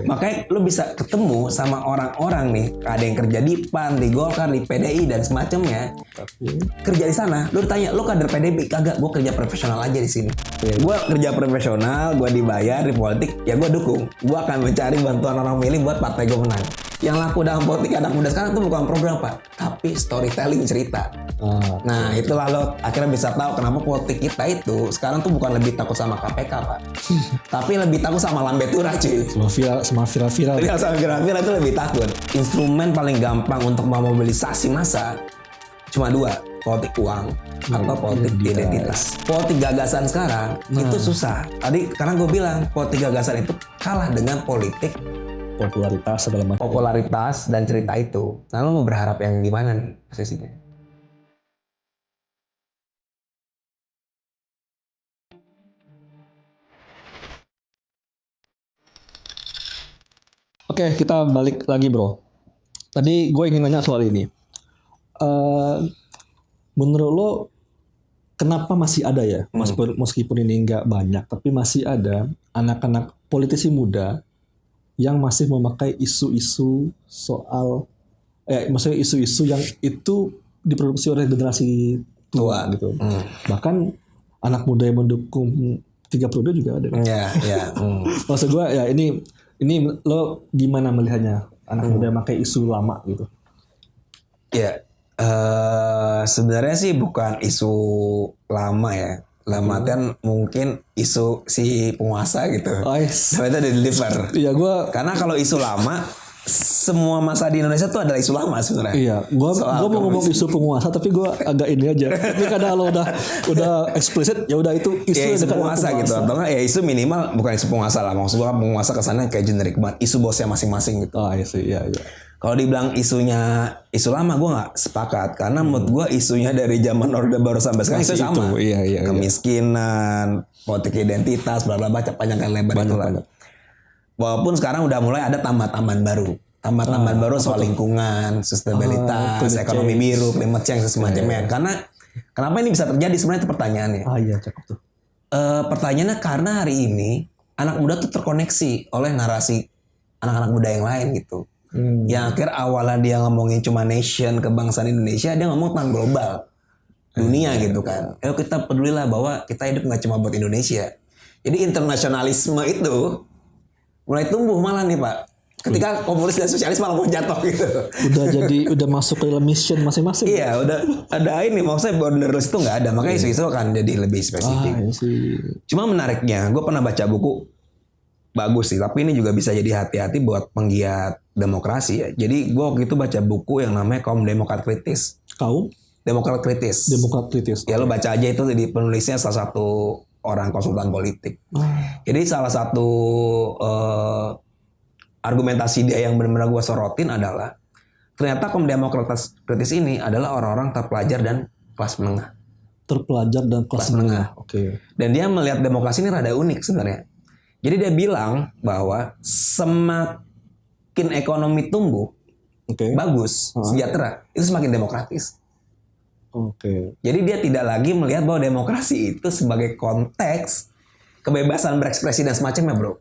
Makanya lu bisa ketemu sama orang-orang nih, ada yang kerja di PAN, di Golkar, di PDI dan semacamnya. Kerja di sana, lu tanya, lu kader PDI kagak? Gue kerja profesional aja di sini. Gue kerja profesional, gue dibayar di politik, ya gue dukung. Gue akan mencari bantuan orang milih buat partai gue menang. Yang laku dalam politik anak muda sekarang tuh bukan program Pak, tapi storytelling cerita. Nah itulah lo akhirnya bisa tahu kenapa politik kita itu sekarang tuh bukan lebih takut sama KPK Pak, tapi lebih takut sama Lambe Tura cuy. Sama viral-viral. Jadi sama viral-viral itu lebih takut. Instrumen paling gampang untuk memobilisasi massa cuma dua, politik uang atau politik identitas. Politik gagasan sekarang itu susah. Tadi karena gue bilang politik gagasan itu kalah dengan politik Popularitas segala macam. popularitas dan cerita itu. Nah lo mau berharap yang gimana nih posisinya? Oke, kita balik lagi bro. Tadi gue ingin nanya soal ini. Menurut lo kenapa masih ada ya, meskipun ini nggak banyak, tapi masih ada anak-anak politisi muda yang masih memakai isu-isu soal, maksudnya isu-isu yang itu diproduksi oleh generasi tua gitu. Bahkan anak muda yang mendukung 3 periode juga ada. Iya. Maksud gue ya ini lo gimana melihatnya anak muda yang pakai isu lama gitu? Ya, sebenarnya sih bukan isu lama ya. Lama artian mungkin isu si penguasa gitu. Tapi itu di-deliver. Iya, karena kalau isu lama, semua masa di Indonesia tuh adalah isu lama sebenarnya. Iya, gue mau ngomong isu penguasa, tapi gue agak ini aja. Tapi kadang lo udah eksplisit, ya udah itu isu ya, isu penguasa gitu. Atau enggak ya isu minimal bukan isu penguasa lah. Maksud gue penguasa kesannya kayak generik banget. Isu bosnya masing-masing gitu. Iya. Kalau dibilang isunya isu lama, gue nggak sepakat karena menurut gue isunya dari zaman Orde Baru sampai sekarang itu sama. Iya. Kemiskinan, politik identitas, bla bla baca panjang kan lebar itu lah. Walaupun sekarang udah mulai ada tambahan-tambahan baru. Tambahan-tambahan baru soal lingkungan, sustainabilitas, ekonomi biru, climate change semacamnya. Karena kenapa ini bisa terjadi sebenarnya itu pertanyaannya. Iya, cakep tuh. Pertanyaannya karena hari ini anak muda tuh terkoneksi oleh narasi anak-anak muda yang lain gitu. Yang akhir awalnya dia ngomongin cuma nation, kebangsaan Indonesia, dia ngomong tentang global dunia gitu kan. Ayo kita pedulilah bahwa kita hidup nggak cuma buat Indonesia. Jadi internasionalisme itu mulai tumbuh malah nih Pak. Ketika komunis dan sosialis malah mau jatuh gitu. Udah masuk ke dalam mission masing-masing. Iya, udah ada ini maksudnya borderless itu nggak ada, makanya isu-isu akan jadi lebih spesifik. Cuma menariknya, gue pernah baca buku bagus sih, tapi ini juga bisa jadi hati-hati buat penggiat demokrasi ya. Jadi gue waktu itu baca buku yang namanya Kaum Demokrat Kritis. Demokrat Kritis. Ya lo baca aja itu, di penulisnya salah satu orang konsultan politik. Jadi salah satu argumentasi dia yang benar-benar gue sorotin adalah ternyata Kaum Demokrat Kritis ini adalah orang-orang terpelajar dan kelas menengah. Kelas menengah. Oke. Dan dia melihat demokrasi ini rada unik sebenarnya. Jadi dia bilang bahwa semakin ekonomi tumbuh, bagus, sejahtera, itu semakin demokratis. Jadi dia tidak lagi melihat bahwa demokrasi itu sebagai konteks kebebasan berekspresi dan semacamnya bro.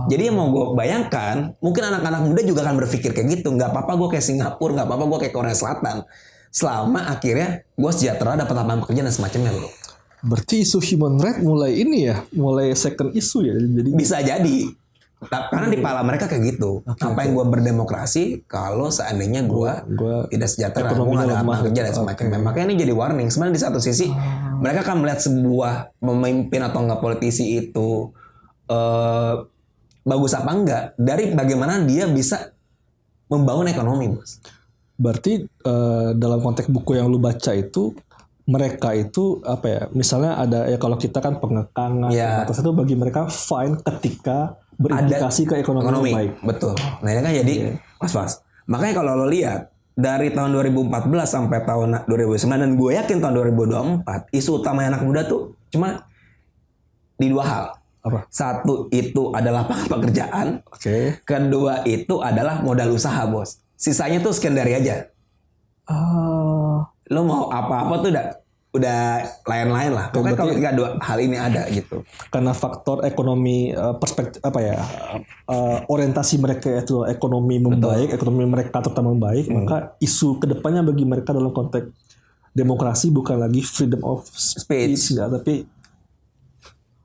Jadi yang mau gue bayangkan, mungkin anak-anak muda juga akan berpikir kayak gitu. Gak apa-apa gue kayak Singapura, gak apa-apa gue kayak Korea Selatan. Selama akhirnya gue sejahtera, dapat lapangan pekerjaan dan semacamnya bro. Berarti isu human right mulai second issue ya. Jadi bisa jadi. Karena di kepala mereka kayak gitu. Ngapain gue berdemokrasi kalau seandainya gue tidak sejahtera, gue gak ada lapangan kerja dan semacamnya. Makanya ini jadi warning. Sebenarnya di satu sisi mereka akan melihat sebuah pemimpin atau enggak politisi itu bagus apa enggak dari bagaimana dia bisa membangun ekonomi, bos. Berarti dalam konteks buku yang lu baca itu, mereka itu apa ya? Misalnya ada ya, kalau kita kan pengekangan atas itu bagi mereka fine ketika berimplikasi ke ekonomi yang baik. Betul. Nah ini kan jadi pas. Makanya kalau lo lihat dari tahun 2014 sampai tahun 2009 dan gue yakin tahun 2024 isu utama anak muda tuh cuma di dua hal. Apa? Satu itu adalah lapangan pekerjaan. Kedua itu adalah modal usaha, bos. Sisanya tuh sekunderi aja. Lo mau apa-apa tuh udah lain-lain lah. Pokoknya kalau ketika dua hal ini ada gitu. Karena faktor ekonomi, perspektif orientasi mereka itu ekonomi membaik, ekonomi mereka terutama membaik, maka isu kedepannya bagi mereka dalam konteks demokrasi bukan lagi freedom of speech, ya, tapi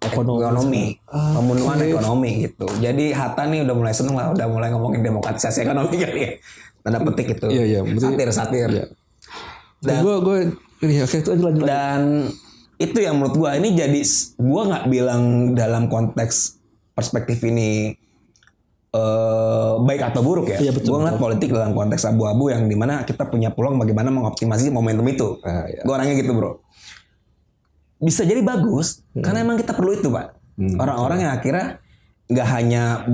ekonomi, pemenuhan ekonomi gitu. Jadi Hatta nih udah mulai seneng lah, udah mulai ngomongin demokratisasi ekonomi kali ya. Tanda petik itu. Iya, satir. Iya. Dan gue ini oke itu aja lanjut. Dan itu yang menurut gue ini jadi, gue nggak bilang dalam konteks perspektif ini baik atau buruk ya. Iya, betul, Gue ngeliat politik dalam konteks abu-abu yang dimana kita punya peluang bagaimana mengoptimasi momentum itu. Iya. Gue orangnya gitu bro. Bisa jadi bagus karena emang kita perlu itu pak. Orang-orang yang akhirnya nggak hanya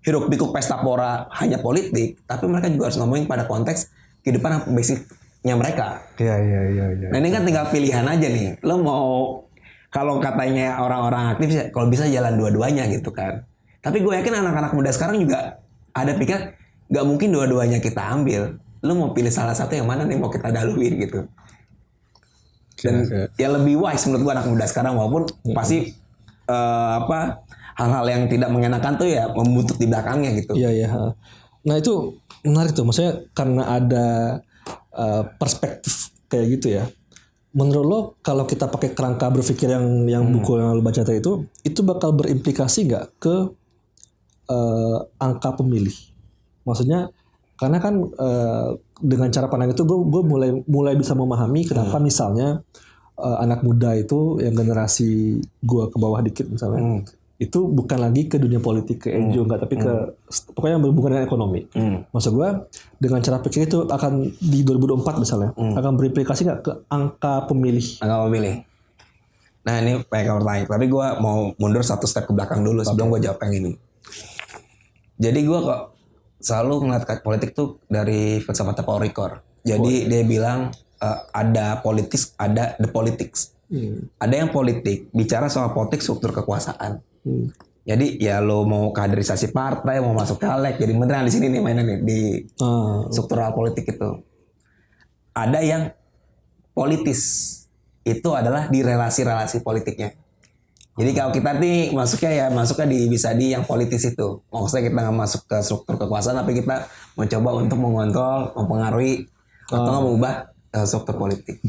berhiruk pikuk pesta pora hanya politik, tapi mereka juga harus ngomongin pada konteks kehidupan basicnya mereka. Iya. Nah ini kan tinggal pilihan aja nih. Lo mau, kalau katanya orang-orang aktif kalau bisa jalan dua-duanya gitu kan. Tapi gue yakin anak-anak muda sekarang juga ada pikir nggak mungkin dua-duanya kita ambil. Lo mau pilih salah satu yang mana nih mau kita daluin gitu. Dan ya lebih wise menurut gue anak muda sekarang, walaupun pasti hal-hal yang tidak mengenakan tuh ya membutut di belakangnya gitu. Iya. Nah itu menarik tuh, maksudnya karena ada perspektif kayak gitu ya. Menurut lo kalau kita pakai kerangka berpikir yang buku yang lo baca tadi itu bakal berimplikasi nggak ke angka pemilih? Maksudnya karena kan dengan cara pandang itu gue mulai bisa memahami kenapa misalnya anak muda itu yang generasi gue ke bawah dikit misalnya itu bukan lagi ke dunia politik, ke NGO enggak, tapi ke pokoknya yang berhubungan dengan ekonomi. Maksud gue dengan cara pikir itu akan di 2024 misalnya akan berimplikasi nggak ke angka pemilih? Angka pemilih. Nah ini banyak pertanyaan, tapi gue mau mundur satu step ke belakang dulu sebelum gue jawab yang ini. Jadi gue kok selalu ngeliat politik tuh dari filsafat Paul Ricoeur. Jadi dia bilang ada politis, ada the politics. Ada yang politik bicara soal politik struktur kekuasaan. Jadi ya lo mau kaderisasi partai, mau masuk caleg, jadi beneran di sini nih mainan nih di struktural politik itu. Ada yang politis, itu adalah di relasi-relasi politiknya. Jadi kalau kita nih masuknya bisa di yang politis itu. Maksudnya kita nggak masuk ke struktur kekuasaan, tapi kita mencoba untuk mengontrol, mempengaruhi atau mengubah struktur politik.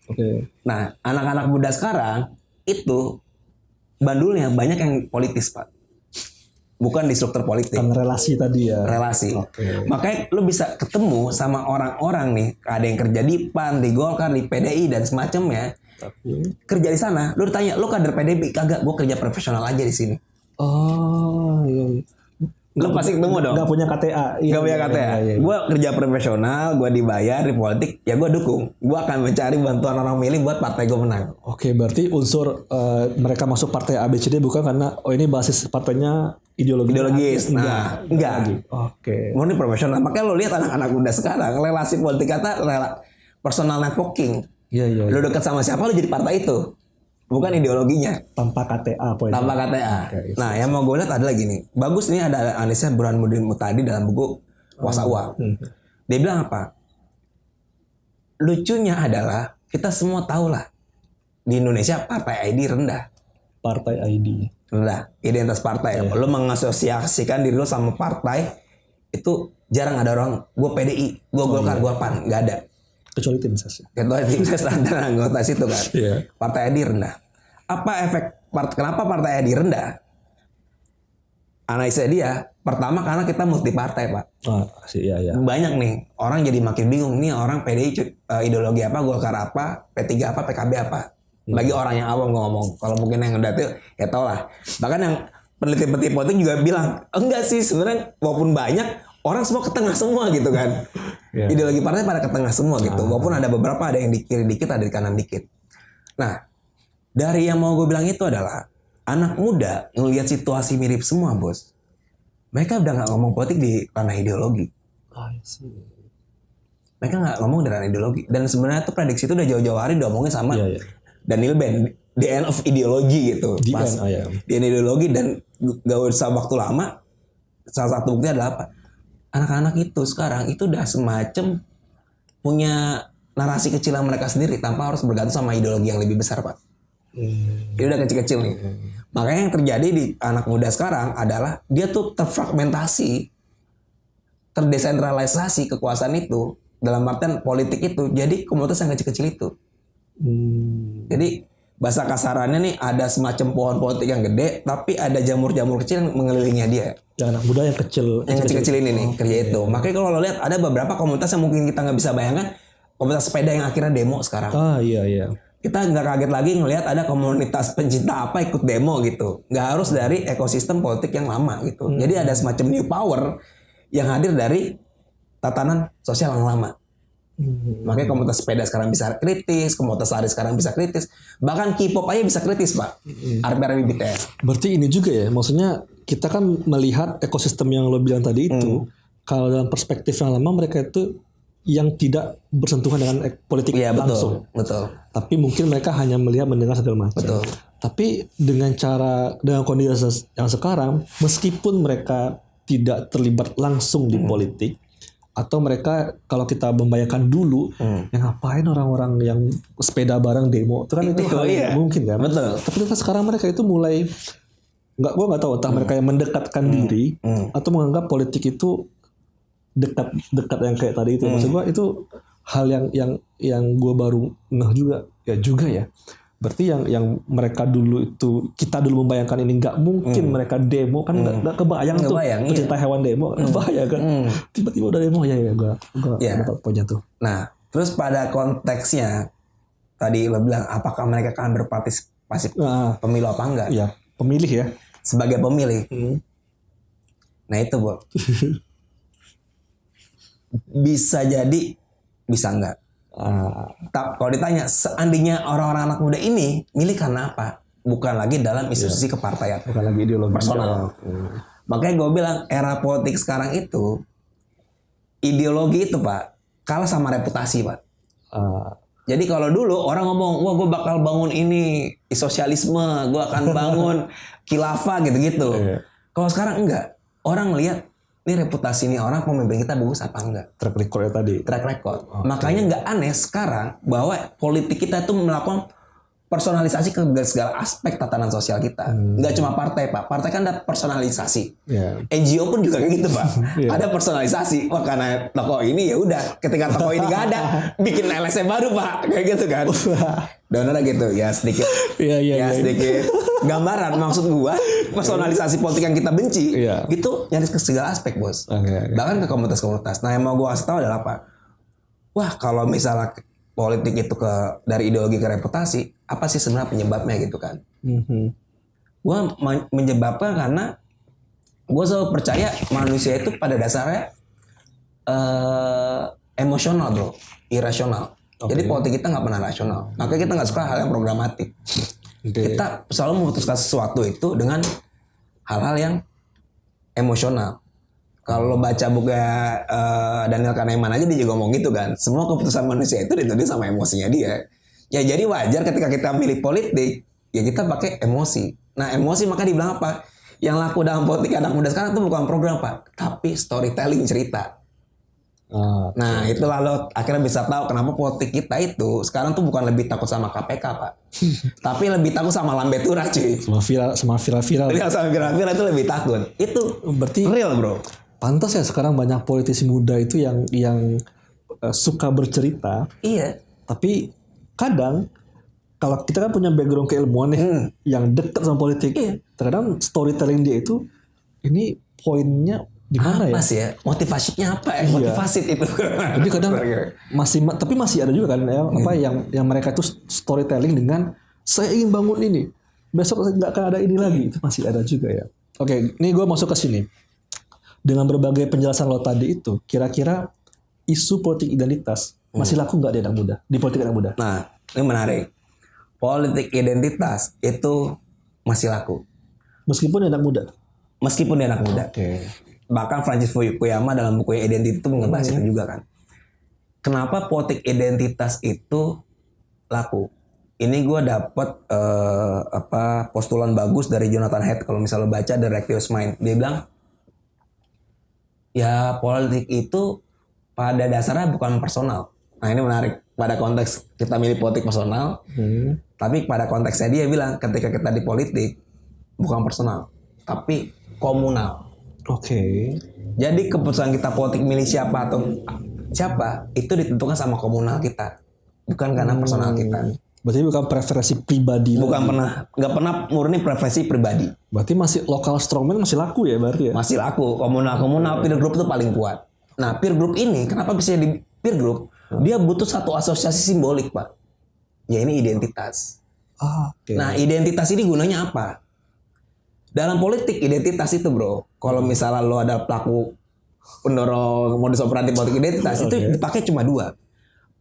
Oke. Nah, anak-anak muda sekarang itu bandulnya banyak yang politis pak, bukan di struktur politik. Karena relasi tadi ya. Relasi. Okay. Makanya lu bisa ketemu sama orang-orang nih, ada yang kerja di PAN, di Golkar, di PDI dan semacamnya. Kerja di sana, lu ditanya, lu kader PDI kagak? Gue kerja profesional aja di sini. Oh iya. Lu pasti ketemu dong. Gak punya KTA. Gak punya KTA. Gue kerja profesional, gue dibayar di politik, ya gue dukung. Gue akan mencari bantuan orang milih buat partai gue menang. Oke, berarti unsur mereka masuk partai ABCD bukan karena ini basis partainya ideologis. Nah, enggak. Oke. Murni profesional. Makanya lo lihat anak-anak muda sekarang relasi politik kata personal networking. Iya. Lo dekat sama siapa lo jadi partai itu. Bukan ideologinya. Tanpa KTA poin. Tanpa KTA. Okay, nah, yang mau gue lihat ada lagi nih. Bagus nih ada analisnya Burhanuddin Muhtadi dalam buku Kuasa Uang. Dia bilang apa? Lucunya adalah kita semua tahu lah di Indonesia partai ID rendah. Partai ID. Rendah. Identitas partai. Yeah. Lo mengasosiasikan diri lo sama partai itu jarang ada orang. Gue PDI, gue Golkar, gue PAN, nggak ada. Kecuali tim ses. Kecuali tim ses dan anggota situ kan. Yeah. Partai ID rendah. Apa efek? Kenapa partai ID rendah? Analisa dia, pertama karena kita multi partai pak. Iya. Banyak nih orang jadi makin bingung nih orang PDI ideologi apa, Golkar apa, P3 apa, PKB apa. Bagi orang yang awam ngomong. Kalau mungkin yang udah tuh ya tau lah. Bahkan yang peneliti politik juga bilang enggak sih sebenarnya walaupun banyak orang semua ke tengah semua gitu kan. Yeah. Ideologi partai pada ke tengah semua gitu. Walaupun ada beberapa ada yang di kiri dikit, ada di kanan dikit. Nah, dari yang mau gue bilang itu adalah anak muda ngelihat situasi mirip semua, bos. Mereka udah nggak ngomong politik di ranah ideologi. Mereka nggak ngomong di ranah ideologi. Dan sebenarnya tuh prediksi itu udah jauh-jauh hari diomongin sama Daniel Ben, the end of ideologi gitu. The end ideologi dan gak usah waktu lama. Salah satu bukti adalah apa? Anak-anak itu sekarang itu udah semacam punya narasi kecil yang mereka sendiri tanpa harus bergantung sama ideologi yang lebih besar, Pak. Ini udah kecil-kecil nih. Makanya yang terjadi di anak muda sekarang adalah dia tuh terfragmentasi, terdesentralisasi kekuasaan itu dalam artian politik itu jadi komunitas yang kecil-kecil itu. Jadi bahasa kasarannya nih ada semacam pohon politik yang gede, tapi ada jamur-jamur kecil yang mengelilinginya dia. Yang anak muda yang kecil ini nih kerja itu. Makanya kalau lo lihat ada beberapa komunitas yang mungkin kita nggak bisa bayangkan, komunitas sepeda yang akhirnya demo sekarang. Iya. Kita nggak kaget lagi ngelihat ada komunitas pencinta apa ikut demo gitu. Nggak harus dari ekosistem politik yang lama gitu. Jadi ada semacam new power yang hadir dari tatanan sosial yang lama. Makanya komunitas sepeda sekarang bisa kritis, komunitas lari sekarang bisa kritis, bahkan K-pop aja bisa kritis, Pak. Army BTS. Berarti ini juga ya, maksudnya kita kan melihat ekosistem yang lo bilang tadi itu, kalau dalam perspektif yang lama mereka itu yang tidak bersentuhan dengan politik langsung. Betul. Tapi mungkin mereka hanya melihat, mendengar segala macam. Betul. Tapi dengan kondisi yang sekarang, meskipun mereka tidak terlibat langsung di politik, atau mereka kalau kita membayangkan dulu, yang ngapain orang-orang yang sepeda bareng demo, itu kan itu hal yang mungkin kan. Betul. Tapi sekarang mereka itu mulai gue nggak tahu entah mereka yang mendekatkan diri atau menganggap politik itu dekat yang kayak tadi itu. Maksud gue itu hal yang gue baru ngeh juga ya. Berarti yang mereka dulu itu, kita dulu membayangkan ini nggak mungkin mereka demo kan, nggak kebayang tuh pecinta hewan demo, kebayang kan. Tiba-tiba udah demo ya gue dapat poinnya tuh. Nah terus pada konteksnya tadi lo bilang apakah mereka akan berpartisipasi pemilu apa enggak? Iya, pemilih ya. Sebagai pemilih. Nah itu Bu. Bisa jadi, bisa enggak. Kalau ditanya seandainya orang-orang anak muda ini milih karena apa? Bukan lagi dalam institusi kepartaian, bukan lagi ideologi personal. Makanya gue bilang era politik sekarang itu ideologi itu Pak kalah sama reputasi Pak. Jadi kalau dulu orang ngomong, wah gue bakal bangun ini sosialisme, gue akan bangun khilafah gitu-gitu. Kalau sekarang enggak, orang lihat ini reputasi nih orang pemimpin kita bagus apa enggak? Track record tadi. Track record. Makanya nggak aneh sekarang bahwa politik kita itu melakukan personalisasi ke segala aspek tatanan sosial kita. Nggak cuma partai Pak. Partai kan ada personalisasi. NGO pun juga kayak gitu Pak. Ada personalisasi. Wah karena tokoh ini ya udah. Ketika tokoh ini nggak ada, bikin LSM baru Pak. Kayak gitu kan. Donornya gitu. Ya sedikit. Sedikit gambaran. Maksud gua personalisasi politik yang kita benci itu nyaris ke segala aspek Bos. Bahkan ke komunitas-komunitas. Nah yang mau gua kasih tahu adalah apa? Wah kalau misalnya politik itu dari ideologi ke reputasi, apa sih sebenarnya penyebabnya gitu kan? Gue menyebabkan karena gue selalu percaya manusia itu pada dasarnya emosional bro, irasional. Jadi politik kita nggak pernah rasional. Makanya kita nggak suka hal yang programatik. Kita selalu memutuskan sesuatu itu dengan hal-hal yang emosional. Kalau lo baca buku Daniel Kahneman aja dia juga ngomong gitu kan. Semua keputusan manusia itu ditentukan sama emosinya dia. Ya jadi wajar ketika kita milih politik, ya kita pakai emosi. Nah emosi maka dibilang apa? Yang laku dalam politik anak muda sekarang itu bukan program Pak, tapi storytelling cerita. Nah itulah lo akhirnya bisa tahu kenapa politik kita itu sekarang tuh bukan lebih takut sama KPK Pak. Tapi lebih takut sama Lambe Tura cuy. Sama viral-viral. Sama viral-viral itu lebih takut. Itu berarti real bro. Pantas ya sekarang banyak politisi muda itu yang suka bercerita. Iya. Tapi kadang kalau kita kan punya background keilmuan nih yang dekat sama politik, terkadang storytelling dia itu ini poinnya di mana ya? Apa sih ya? Motivasinya apa ya? Motivasi itu. Jadi kadang tapi masih ada juga kan ya, apa yang mereka itu storytelling dengan saya ingin bangun ini. Besok nggak akan ada ini lagi. Itu masih ada juga ya. Oke, ini gue masuk ke sini. Dengan berbagai penjelasan lo tadi itu, kira-kira isu politik identitas masih laku nggak di anak muda, di politik anak muda? Nah, ini menarik. Politik identitas itu masih laku. Meskipun di anak muda? Meskipun di anak muda. Bahkan Francis Fukuyama dalam buku Identity itu ngebahas itu juga kan. Kenapa politik identitas itu laku? Ini gue dapet postulan bagus dari Jonathan Haidt kalau misalnya baca The Reckless Mind. Dia bilang, ya politik itu pada dasarnya bukan personal. Nah ini menarik. pada konteks kita milih politik personal, tapi pada konteksnya dia bilang ketika kita di politik bukan personal, tapi komunal. Oke. Jadi keputusan kita politik milih siapa atau siapa itu ditentukan sama komunal kita, bukan karena personal kita. Berarti bukan preferensi pribadi. Bukan nggak pernah murni preferensi pribadi. Berarti masih lokal strongman masih laku ya berarti ya? Masih laku. Komunal peer group itu paling kuat. Nah peer group ini kenapa bisa di peer group? Dia butuh satu asosiasi simbolik Pak. Ya ini identitas. Oke. Nah identitas ini gunanya apa? Dalam politik identitas itu bro. Kalau misalnya lo ada pelaku pendorong modus operandi politik identitas itu dipakai cuma 2.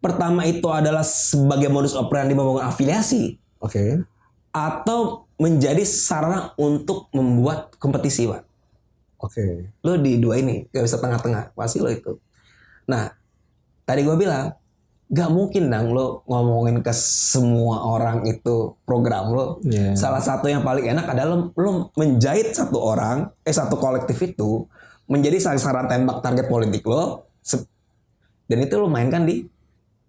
Pertama itu adalah sebagai modus operandi membangun afiliasi. Oke. Atau menjadi sarana untuk membuat kompetisi Pak. Oke. Lo di 2 ini gak bisa tengah-tengah. Pasti lo itu. Nah tadi gue bilang gak mungkin dong lo ngomongin ke semua orang itu program lo. Yeah. Salah satu yang paling enak adalah lo menjahit satu kolektif itu menjadi sasaran tembak target politik lo, dan itu lo mainkan di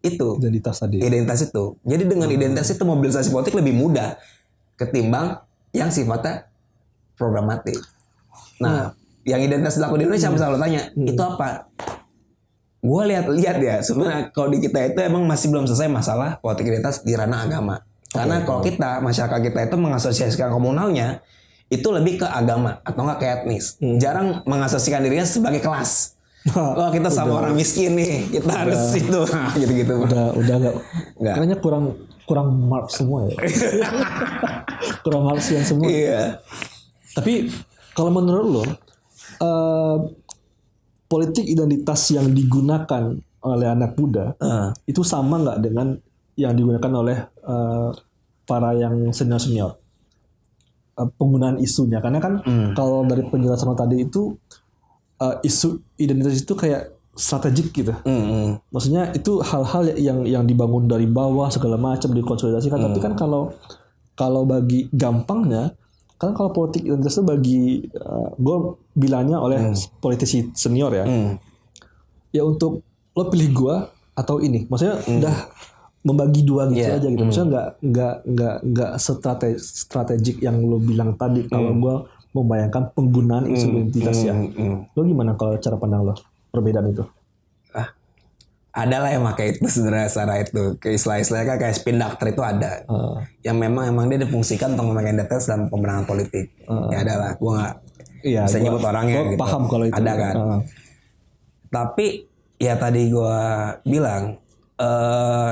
itu Identitas tadi. identitas itu. Jadi dengan identitas itu mobilisasi politik lebih mudah ketimbang yang sifatnya programatik. Nah, yang identitas laku di Indonesia misalnya lo tanya, itu apa? Gue lihat ya, sebenarnya kalau di kita itu emang masih belum selesai masalah politik identitas di ranah agama. Karena kalau kita, masyarakat kita itu mengasosiasikan komunalnya itu lebih ke agama atau enggak ke etnis. Jarang mengasosiasikan dirinya sebagai kelas. Oh kita sama orang miskin nih, kita harus itu, gitu-gitu. Udah Nggak. Kayaknya kurang Marx semua ya. Kurang Marxian semua. Iya. Tapi kalau menurut lo, politik identitas yang digunakan oleh anak muda itu sama nggak dengan yang digunakan oleh para yang senior-senior? Penggunaan isunya, karena kan kalau dari penjelasan lo tadi itu isu identitas itu kayak strategik gitu. Maksudnya itu hal-hal yang dibangun dari bawah segala macam dikonsolidasikan. Tapi kan kalau bagi gampangnya, kan kalau politik identitas itu bagi gue bilangnya oleh politisi senior ya, ya untuk lo pilih gue atau ini. Maksudnya udah membagi 2 gitu aja gitu. Maksudnya nggak strategik yang lo bilang tadi. Kalau gue membayangkan penggunaan isu identitas ya. Lo gimana kalau cara pandang lo perbedaan itu? Ada lah yang pakai itu sebenarnya secara itu. Kayak istilah-istilahnya kan kayak spin doctor itu ada. Yang memang dia difungsikan untuk memakai identitas dalam pemenangan politik. Ya ada lah. Gue nggak bisa nyebut orangnya gitu. Paham kalau itu. Ada kan. Tapi ya tadi gue bilang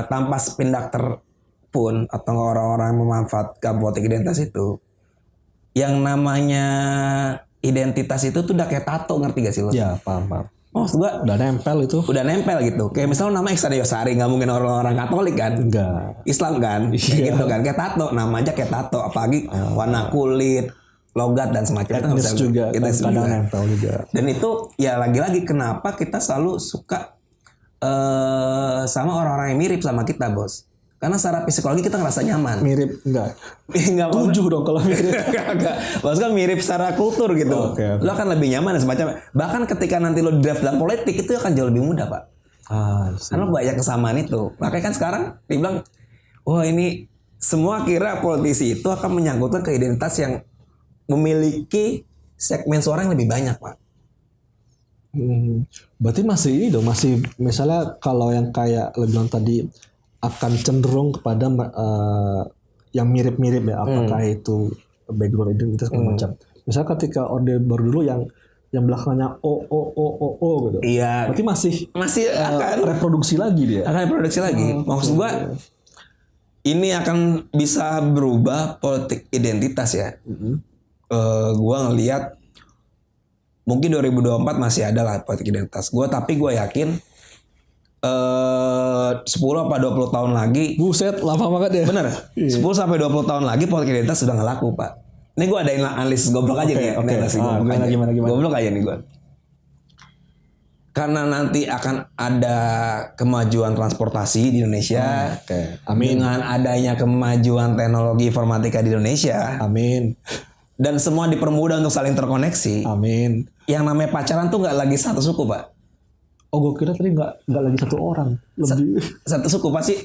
tanpa spin doctor pun atau orang-orang yang memanfaatkan politik identitas itu, yang namanya identitas itu tuh udah kayak tato, ngerti gak sih lo? Ya paham. Maksud gua Udah nempel itu. udah nempel gitu. Kayak misalnya nama Iksan Yosari, nggak mungkin orang-orang Katolik kan? Enggak. Islam kan? Kayak gitu kan. Kayak tato, nama aja kayak tato. Apalagi warna kulit, logat dan semacamnya. Etnis juga. Etnis Kadang juga. nempel juga. Dan itu ya lagi-lagi kenapa kita selalu suka sama orang-orang yang mirip sama kita, bos. Karena secara psikologi kita ngerasa nyaman. Mirip enggak? Enggak 7 dong kalau mirip. Enggak. Maksudnya mirip secara kultur gitu. Oke. Lo akan lebih nyaman dan semacamnya. Bahkan ketika nanti lo draft dalam politik itu akan jauh lebih mudah, Pak. Karena banyak kesamaan itu. Makanya kan sekarang dibilang, wah ini semua kira politisi itu akan menyangkutkan ke identitas yang memiliki segmen suara yang lebih banyak, Pak. Berarti masih ini dong, masih misalnya kalau yang kayak lo bilang tadi akan cenderung kepada yang mirip-mirip ya, apakah itu background identitas segala macam. Misalnya ketika Orde Baru dulu yang belakangnya O gitu. Iya. Berarti masih akan reproduksi lagi dia. Akan reproduksi lagi. Maksud gua ini akan bisa berubah politik identitas ya. Gua ngelihat mungkin 2024 masih ada lah politik identitas. Tapi gua yakin 10 apa 20 tahun lagi. Buset, lama banget ya. Bener. 10 sampai 20 tahun lagi politik identitas sudah nggak laku, Pak. Ini gue ada analisis goblok aja nih. Gimana? Goblok aja nih gue. Karena nanti akan ada kemajuan transportasi di Indonesia. Amin. Dengan adanya kemajuan teknologi informatika di Indonesia. Amin. Dan semua dipermudah untuk saling terkoneksi. Amin. Yang namanya pacaran tuh nggak lagi satu suku, Pak. Oh, gue kira tadi nggak lagi satu orang, lebih. Satu suku pasti.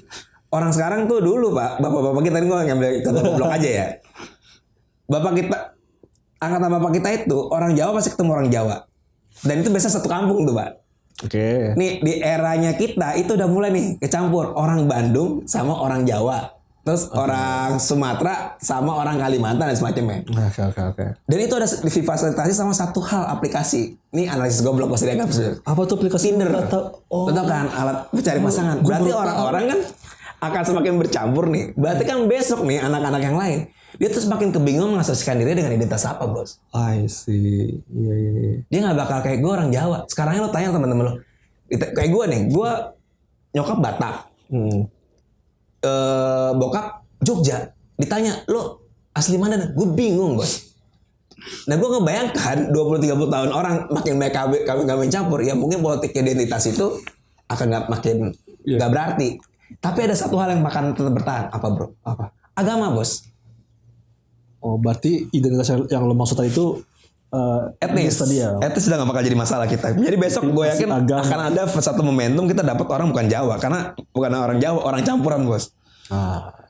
Orang sekarang tuh dulu Pak, bapak-bapak kita ini gue ngambil contoh goblok aja ya. Bapak kita, angkatan bapak kita itu orang Jawa pasti ketemu orang Jawa. Dan itu biasa satu kampung tuh Pak. Oke. Nih di eranya kita itu udah mulai nih kecampur orang Bandung sama orang Jawa. Terus orang Sumatera sama orang Kalimantan dan semacamnya. Oke. Dan itu ada difasilitasi sama satu hal aplikasi. Ini analisis goblok pasti dianggap sih. Apa tuh aplikasi? Tinder. Oh. Lo tau kan alat pencari pasangan. Berarti orang-orang kan akan semakin bercampur nih. Berarti kan besok nih anak-anak yang lain dia tuh semakin kebingungan mengasosiasikan diri dengan identitas apa, Bos. I see. Iya. Dia nggak bakal kayak gue orang Jawa. Sekarang lo tanya teman-teman lo. Kayak gue nih, gue nyokap Batak. Bokap Jogja. Ditanya, lo asli mana? Gue bingung, Bos. Nah, gue ngebayangkan 20-30 tahun orang makin banyak kawin campur. Ya mungkin politik identitas itu akan makin nggak berarti. Tapi ada satu hal yang akan tetap bertahan. Apa, bro? Apa? Agama, Bos. Oh, berarti identitas yang lo maksud tadi itu etnis tadi ya. Etnis sudah gak bakal jadi masalah kita. Jadi besok gue yakin akan ada satu momentum kita dapat orang bukan Jawa, karena bukan orang Jawa, orang campuran, Bos.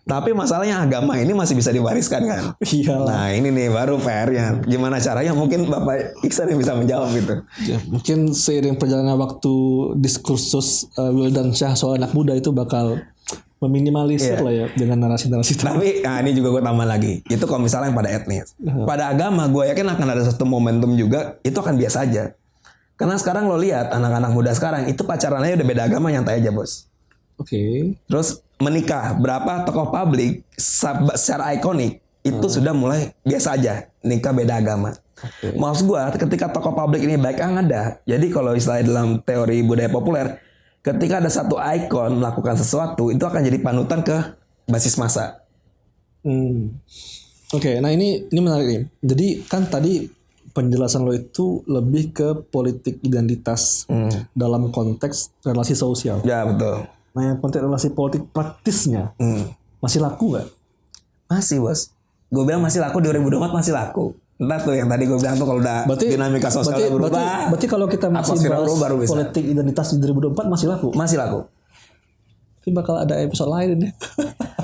Tapi masalahnya agama ini masih bisa diwariskan kan. Iyalah. Nah ini nih baru PR-nya. Gimana caranya? Mungkin Bapak Iksan yang bisa menjawab itu. Ya, mungkin seiring perjalanan waktu diskursus Wildan Syah soal anak muda itu bakal meminimalisir lah ya dengan narasi-narasi. Tapi ini juga gue tambah lagi. Itu kalau misalnya pada etnis. Pada agama gue yakin akan ada satu momentum juga. Itu akan biasa aja. Karena sekarang lo lihat anak-anak muda sekarang itu pacarannya udah beda agama, nyantai aja, Bos. Oke. Terus menikah. Berapa tokoh publik secara ikonik itu sudah mulai biasa aja nikah beda agama. Maksud gue ketika tokoh publik ini baik yang ada. Jadi kalau istilahnya dalam teori budaya populer, ketika ada satu ikon melakukan sesuatu, itu akan jadi panutan ke basis massa. Oke, nah ini menarik nih. Jadi kan tadi penjelasan lo itu lebih ke politik identitas dalam konteks relasi sosial. Ya betul. Nah yang konteks relasi politik praktisnya masih laku nggak? Masih, Bos. Gue bilang masih laku, 2024 masih laku. Entah tuh yang tadi gue bilang tuh kalau udah dinamika sosialnya berubah. Berarti kalau kita masih bahas politik identitas di 2024 masih laku? Masih laku. Tapi bakal ada episode lain ini.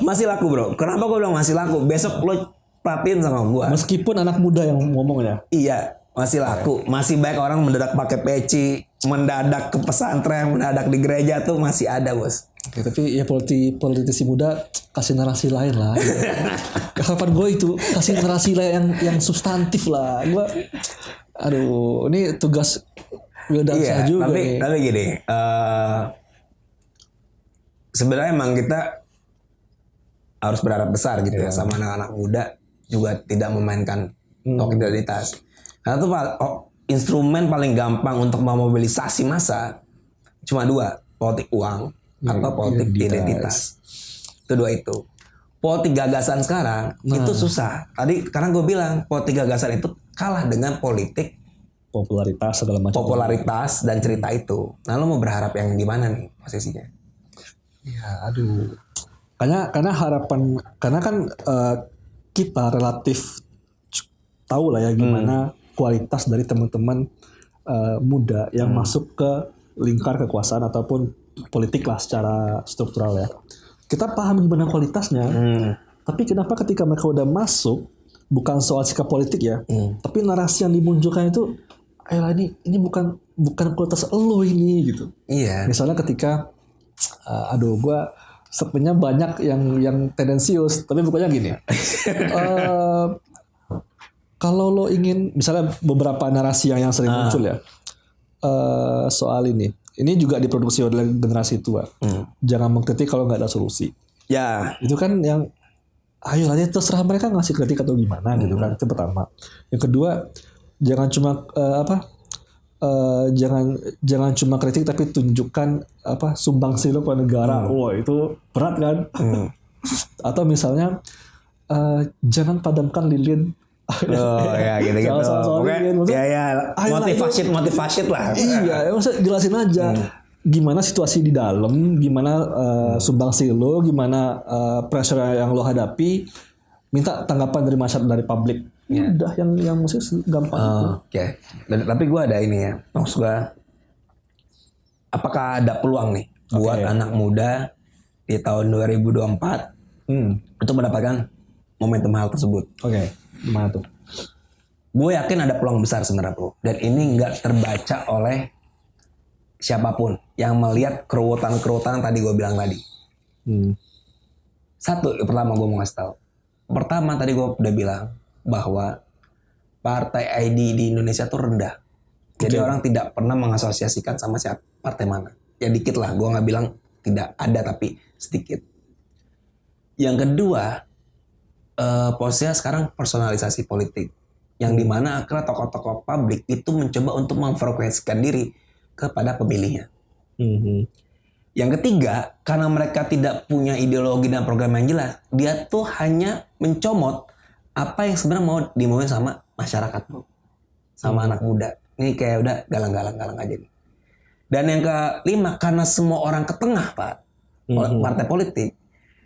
Masih laku, bro. Kenapa gue bilang masih laku? Besok lo perhatiin sama gue. Meskipun anak muda yang ngomongnya. Iya, masih laku. Masih banyak orang mendadak pakai peci, mendadak ke pesantren, mendadak di gereja tuh masih ada, Bos. Oke, tapi ya politisi muda kasih narasi lain lah. Harapan gue itu kasih narasi lain yang substantif lah. Gue, aduh, ini tugas Wildan Syah juga. Tapi gini, sebenarnya emang kita harus berharap besar gitu ya sama anak-anak muda juga tidak memainkan politik identitas. Karena tuh instrumen paling gampang untuk memobilisasi massa cuma dua, politik uang atau politik identitas. Itu dua itu. Politik gagasan sekarang itu susah. Tadi karena gue bilang politik gagasan itu kalah dengan politik popularitas segala macam. Popularitas dan cerita itu. Nah lo mau berharap yang di mana nih posisinya? Ya aduh. Karena harapan kan kita relatif tahu lah ya gimana kualitas dari teman-teman muda yang masuk ke lingkar kekuasaan ataupun politik lah secara struktural ya. Kita paham gimana kualitasnya. Tapi kenapa ketika mereka udah masuk, bukan soal sikap politik ya, tapi narasi yang dimunculkan itu, ayolah ini bukan kualitas elo ini gitu. Iya. Misalnya ketika, gue sebenarnya banyak yang tendensius, tapi bukannya gini. Kalau lo ingin, misalnya beberapa narasi yang sering muncul ya, soal ini juga diproduksi oleh generasi tua. Jangan mengkritik kalau nggak ada solusi. Ya. Itu kan yang, ayo aja terserah mereka ngasih kritik atau gimana gitu kan. Itu pertama. Yang kedua, jangan cuma jangan cuma kritik tapi tunjukkan sumbangsi lo ke negara. Wah itu berat kan. Atau misalnya jangan padamkan lilin. Oh ya gitu-gitu. Motivasi lah. Iya, maksudnya jelasin aja gimana situasi di dalam, gimana sumbangsi lo, gimana pressure yang lo hadapi, minta tanggapan dari masyarakat, dari publik. Udah yang maksudnya gampang itu. Oke. Tapi gue ada ini ya, maksud gue apakah ada peluang nih buat anak muda di tahun 2024 untuk mendapatkan momentum hal tersebut? Oke. Gimana tuh? Gue yakin ada peluang besar sebenarnya bro. Dan ini nggak terbaca oleh siapapun yang melihat keruwetan-keruwetan yang tadi gue bilang tadi. Satu, yang pertama gue mau ngasih tahu. Pertama tadi gue udah bilang bahwa partai ID di Indonesia tuh rendah. Jadi orang tidak pernah mengasosiasikan sama siapa partai mana. Ya dikit lah, gue nggak bilang tidak ada tapi sedikit. Yang kedua, posisinya sekarang personalisasi politik. Yang dimana akhirnya tokoh-tokoh publik itu mencoba untuk memfrekuensikan diri kepada pemilihnya. Yang ketiga, karena mereka tidak punya ideologi dan program yang jelas, dia tuh hanya mencomot apa yang sebenarnya mau dimauin sama masyarakat, bro. Sama anak muda. Ini kayak udah galang-galang aja nih. Dan yang kelima, karena semua orang ke tengah, Pak, partai politik,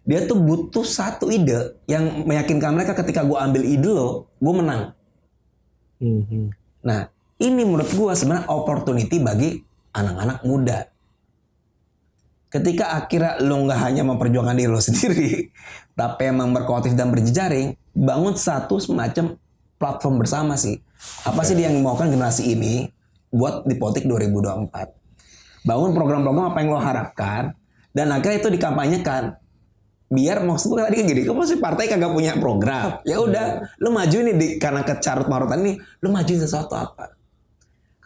dia tuh butuh satu ide yang meyakinkan mereka ketika gue ambil ide lo, gue menang. Nah, ini menurut gue sebenarnya opportunity bagi anak-anak muda. Ketika akhirnya lo nggak hanya memperjuangkan diri lo sendiri, tapi emang berkoalisi dan berjejaring, bangun satu semacam platform bersama sih. Apa sih dia yang dimaukan generasi ini buat di politik 2024? Bangun program-program apa yang lo harapkan, dan akhirnya itu dikampanyekan. Biar maksud gue tadi gini, kamu sih partai kagak punya program. Ya udah, lo maju nih karena kecarut marutan ini, lo majuin sesuatu apa?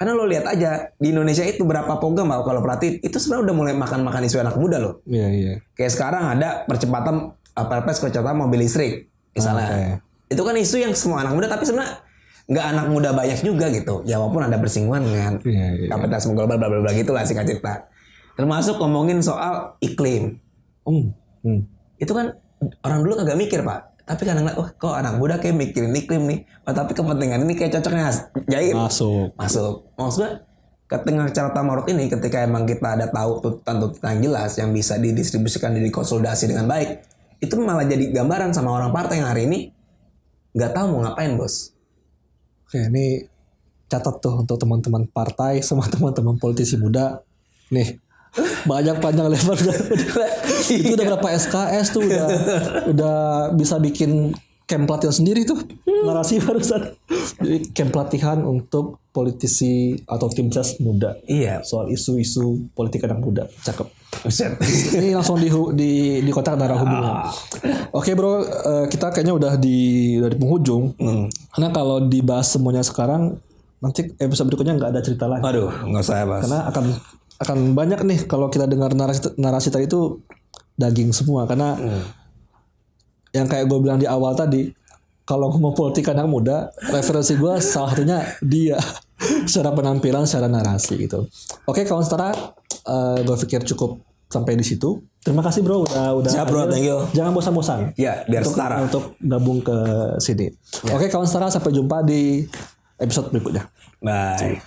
Karena lo lihat aja di Indonesia itu berapa program kalau perhatiin itu sebenarnya udah mulai makan isu anak muda loh. Iya. Kayak sekarang ada percepatan perpres kecepatan mobil listrik misalnya. Itu kan isu yang semua anak muda tapi sebenarnya nggak anak muda banyak juga gitu. Ya walaupun ada bersinggungan dengan kapitalisme global bla bla bla gitulah singkat cerita. Termasuk ngomongin soal iklim. Itu kan orang dulu kagak mikir Pak. Tapi kadang kok anak muda kayak mikirin iklim nih. Tapi kepentingan ini kayak cocoknya jahit. Masuk. Maksudnya ketika cara tamarut ini ketika emang kita ada tahu tuntutan yang jelas yang bisa didistribusikan dan dikonsolidasi dengan baik. Itu malah jadi gambaran sama orang partai yang hari ini nggak tahu mau ngapain bos. Oke, ini catat tuh untuk teman-teman partai sama teman-teman politisi muda. Nih. Banyak panjang lebar itu udah berapa SKS tuh udah bisa bikin camp pelatihan sendiri tuh narasi barusan. Jadi camp pelatihan untuk politisi atau tim ses muda. Iya. Soal isu-isu politik anak muda. Cakep. Ini langsung di kontak darah hubungan. Oke bro, kita kayaknya udah di penghujung. Karena kalau dibahas semuanya sekarang nanti episode berikutnya nggak ada cerita lagi. Aduh, nggak usah bahas. Karena akan banyak nih kalau kita dengar narasi tadi itu daging semua karena yang kayak gue bilang di awal tadi kalau ngomong politik anak muda referensi gue salah satunya dia secara penampilan secara narasi gitu. Oke kawan setara gue pikir cukup sampai di situ. Terima kasih bro udah siap bro, thank you. Jangan bosan-bosan ya biar setara untuk gabung ke sini ya. Oke kawan setara sampai jumpa di episode berikutnya. Bye.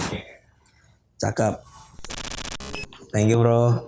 Cakep. Thank you bro.